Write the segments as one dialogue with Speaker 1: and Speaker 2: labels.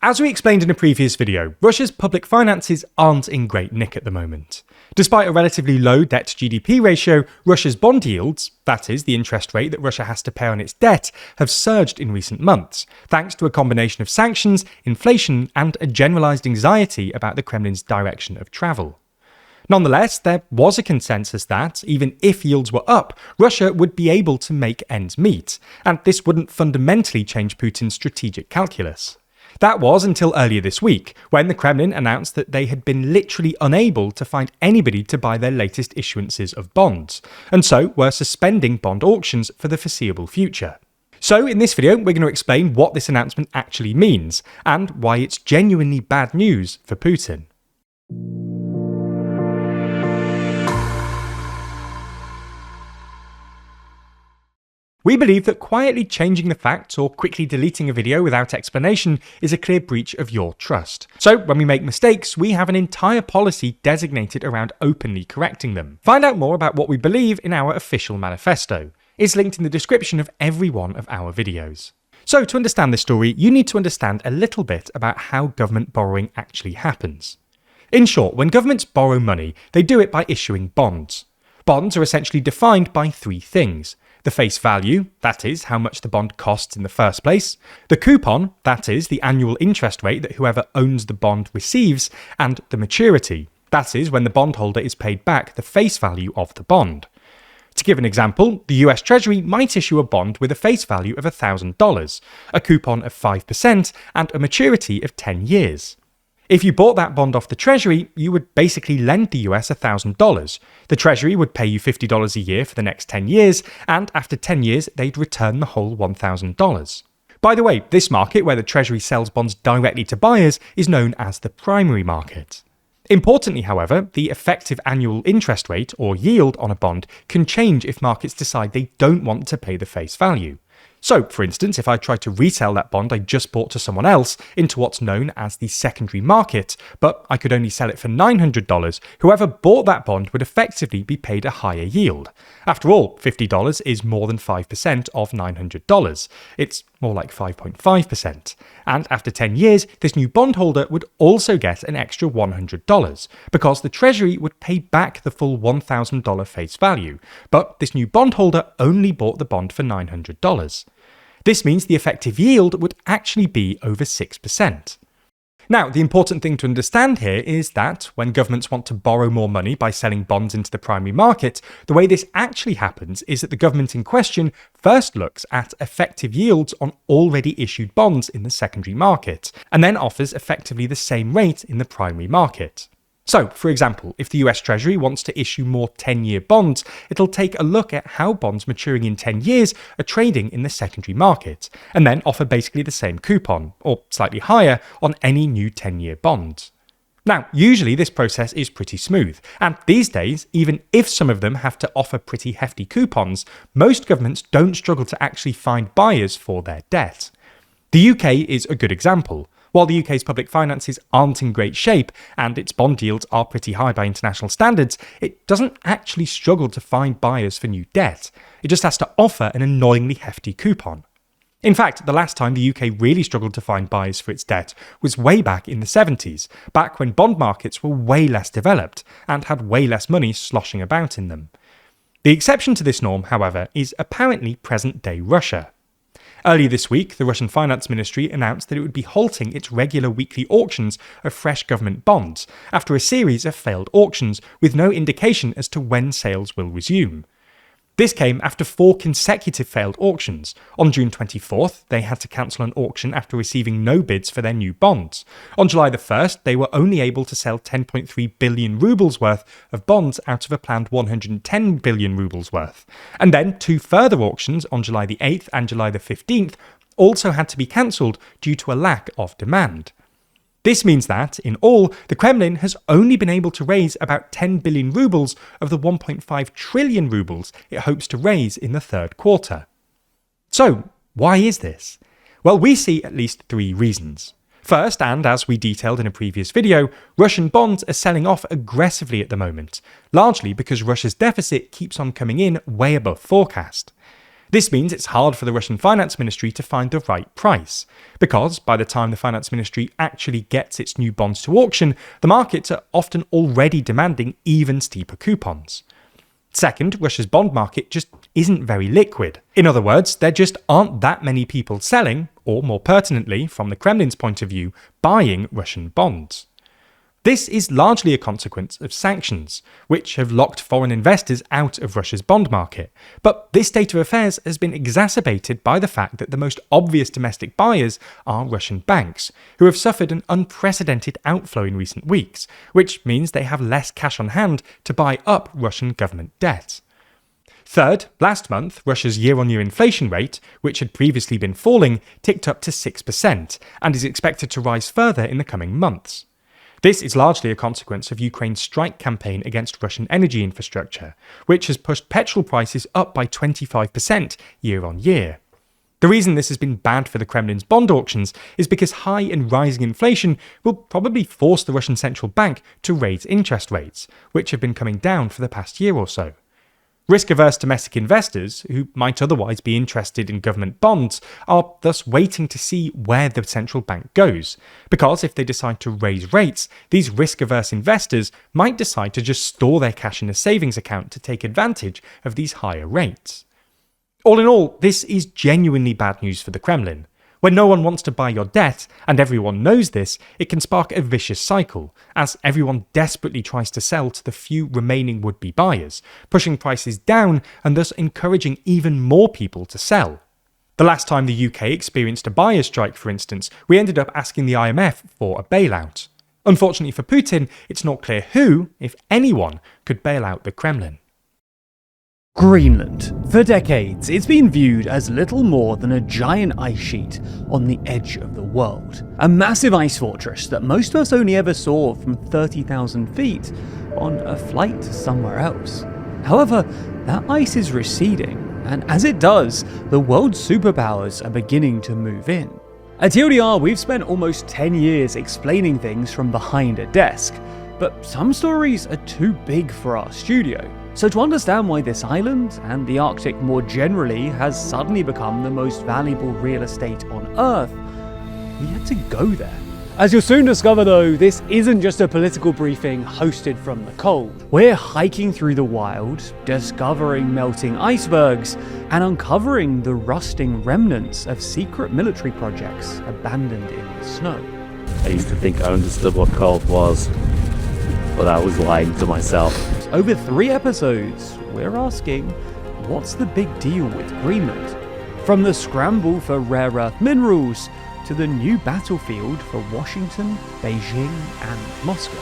Speaker 1: As we explained in a previous video, Russia's public finances aren't in great nick at the moment. Despite a relatively low debt-to-GDP ratio, Russia's bond yields, that is, the interest rate that Russia has to pay on its debt, have surged in recent months, thanks to a combination of sanctions, inflation, and a generalised anxiety about the Kremlin's direction of travel. Nonetheless, there was a consensus that, even if yields were up, Russia would be able to make ends meet, and this wouldn't fundamentally change Putin's strategic calculus. That was until earlier this week, when the Kremlin announced that they had been literally unable to find anybody to buy their latest issuances of bonds, and so were suspending bond auctions for the foreseeable future. So in this video, we're going to explain what this announcement actually means, and why it's genuinely bad news for Putin. We believe that quietly changing the facts or quickly deleting a video without explanation is a clear breach of your trust. So when we make mistakes, we have an entire policy designated around openly correcting them. Find out more about what we believe in our official manifesto. It's linked in the description of every one of our videos. So to understand this story, you need to understand a little bit about how government borrowing actually happens. In short, when governments borrow money, they do it by issuing bonds. Bonds are essentially defined by three things. The face value, that is, how much the bond costs in the first place, the coupon, that is, the annual interest rate that whoever owns the bond receives, and the maturity, that is, when the bondholder is paid back the face value of the bond. To give an example, the US Treasury might issue a bond with a face value of $1,000, a coupon of 5%, and a maturity of 10 years. If you bought that bond off the Treasury, you would basically lend the US $1,000. The Treasury would pay you $50 a year for the next 10 years, and after 10 years, they'd return the whole $1,000. By the way, this market where the Treasury sells bonds directly to buyers is known as the primary market. Importantly, however, the effective annual interest rate, or yield, on a bond can change if markets decide they don't want to pay the face value. So, for instance, if I tried to resell that bond I just bought to someone else into what's known as the secondary market, but I could only sell it for $900, whoever bought that bond would effectively be paid a higher yield. After all, $50 is more than 5% of $900. It's more like 5.5%. And after 10 years, this new bondholder would also get an extra $100, because the Treasury would pay back the full $1,000 face value, but this new bondholder only bought the bond for $900. This means the effective yield would actually be over 6%. Now, the important thing to understand here is that when governments want to borrow more money by selling bonds into the primary market, the way this actually happens is that the government in question first looks at effective yields on already issued bonds in the secondary market, and then offers effectively the same rate in the primary market. So, for example, if the US Treasury wants to issue more 10-year bonds, it'll take a look at how bonds maturing in 10 years are trading in the secondary market, and then offer basically the same coupon, or slightly higher, on any new 10-year bond. Now, usually this process is pretty smooth, and these days, even if some of them have to offer pretty hefty coupons, most governments don't struggle to actually find buyers for their debt. The UK is a good example. While the UK's public finances aren't in great shape and its bond yields are pretty high by international standards, it doesn't actually struggle to find buyers for new debt. It just has to offer an annoyingly hefty coupon. In fact, the last time the UK really struggled to find buyers for its debt was way back in the 70s, back when bond markets were way less developed and had way less money sloshing about in them. The exception to this norm, however, is apparently present-day Russia. Earlier this week, the Russian Finance Ministry announced that it would be halting its regular weekly auctions of fresh government bonds after a series of failed auctions with no indication as to when sales will resume. This came after 4 consecutive failed auctions. On June 24th, they had to cancel an auction after receiving no bids for their new bonds. On July the 1st, they were only able to sell 10.3 billion rubles worth of bonds out of a planned 110 billion rubles worth. And then 2 further auctions on July the 8th and July the 15th also had to be cancelled due to a lack of demand. This means that, in all, the Kremlin has only been able to raise about 10 billion rubles of the 1.5 trillion rubles it hopes to raise in the third quarter. So, why is this? Well, we see at least 3 reasons. First, and as we detailed in a previous video, Russian bonds are selling off aggressively at the moment, largely because Russia's deficit keeps on coming in way above forecast. This means it's hard for the Russian finance ministry to find the right price, because by the time the finance ministry actually gets its new bonds to auction, the markets are often already demanding even steeper coupons. Second, Russia's bond market just isn't very liquid. In other words, there just aren't that many people selling, or more pertinently, from the Kremlin's point of view, buying Russian bonds. This is largely a consequence of sanctions, which have locked foreign investors out of Russia's bond market. But this state of affairs has been exacerbated by the fact that the most obvious domestic buyers are Russian banks, who have suffered an unprecedented outflow in recent weeks, which means they have less cash on hand to buy up Russian government debt. Third, last month, Russia's year-on-year inflation rate, which had previously been falling, ticked up to 6% and is expected to rise further in the coming months. This is largely a consequence of Ukraine's strike campaign against Russian energy infrastructure, which has pushed petrol prices up by 25% year on year. The reason this has been bad for the Kremlin's bond auctions is because high and rising inflation will probably force the Russian central bank to raise interest rates, which have been coming down for the past year or so. Risk-averse domestic investors, who might otherwise be interested in government bonds, are thus waiting to see where the central bank goes, because if they decide to raise rates, these risk-averse investors might decide to just store their cash in a savings account to take advantage of these higher rates. All in all, this is genuinely bad news for the Kremlin. When no one wants to buy your debt, and everyone knows this, it can spark a vicious cycle, as everyone desperately tries to sell to the few remaining would-be buyers, pushing prices down and thus encouraging even more people to sell. The last time the UK experienced a buyer's strike, for instance, we ended up asking the IMF for a bailout. Unfortunately for Putin, it's not clear who, if anyone, could bail out the Kremlin.
Speaker 2: Greenland. For decades, it's been viewed as little more than a giant ice sheet on the edge of the world. A massive ice fortress that most of us only ever saw from 30,000 feet on a flight to somewhere else. However, that ice is receding, and as it does, the world's superpowers are beginning to move in. At TLDR, we've spent almost 10 years explaining things from behind a desk, but some stories are too big for our studio. So to understand why this island, and the Arctic more generally, has suddenly become the most valuable real estate on Earth, we had to go there. As you'll soon discover though, this isn't just a political briefing hosted from the cold. We're hiking through the wild, discovering melting icebergs, and uncovering the rusting remnants of secret military projects abandoned in the snow.
Speaker 3: I used to think I understood what cold was, but I was lying to myself.
Speaker 2: Over 3 episodes, we're asking, what's the big deal with Greenland? From the scramble for rare earth minerals, to the new battlefield for Washington, Beijing, and Moscow.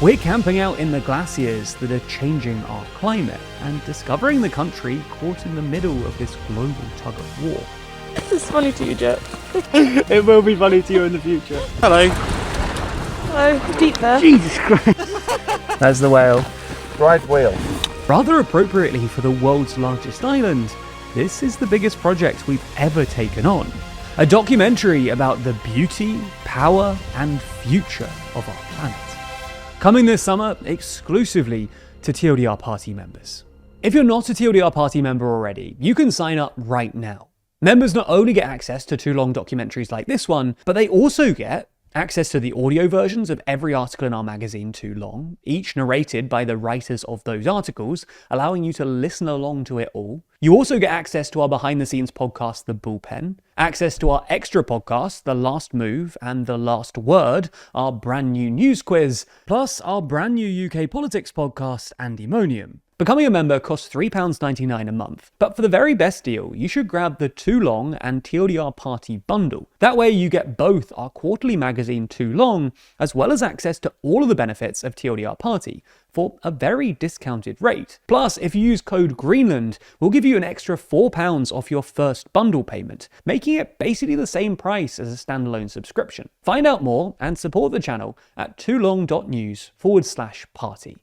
Speaker 2: We're camping out in the glaciers that are changing our climate, and discovering the country caught in the middle of this global tug-of-war.
Speaker 4: This is funny to you, Jet.
Speaker 2: It will be funny to you in the future.
Speaker 3: Hello.
Speaker 4: Hello, deep there.
Speaker 2: Jesus Christ. That's the whale.
Speaker 3: Right wheel.
Speaker 2: Rather appropriately for the world's largest island, this is the biggest project we've ever taken on. A documentary about the beauty, power, and future of our planet. Coming this summer exclusively to TLDR Party members. If you're not a TLDR Party member already, you can sign up right now. Members not only get access to 2 long documentaries like this one, but they also get access to the audio versions of every article in our magazine, Too Long, each narrated by the writers of those articles, allowing you to listen along to it all. You also get access to our behind-the-scenes podcast, The Bullpen, access to our extra podcasts, The Last Move and The Last Word, our brand new news quiz, plus our brand new UK politics podcast, Andemonium. Becoming a member costs £3.99 a month, but for the very best deal, you should grab the Too Long and TLDR Party bundle. That way you get both our quarterly magazine Too Long, as well as access to all of the benefits of TLDR Party, for a very discounted rate. Plus, if you use code Greenland, we'll give you an extra £4 off your first bundle payment, making it basically the same price as a standalone subscription. Find out more and support the channel at toolong.news/party.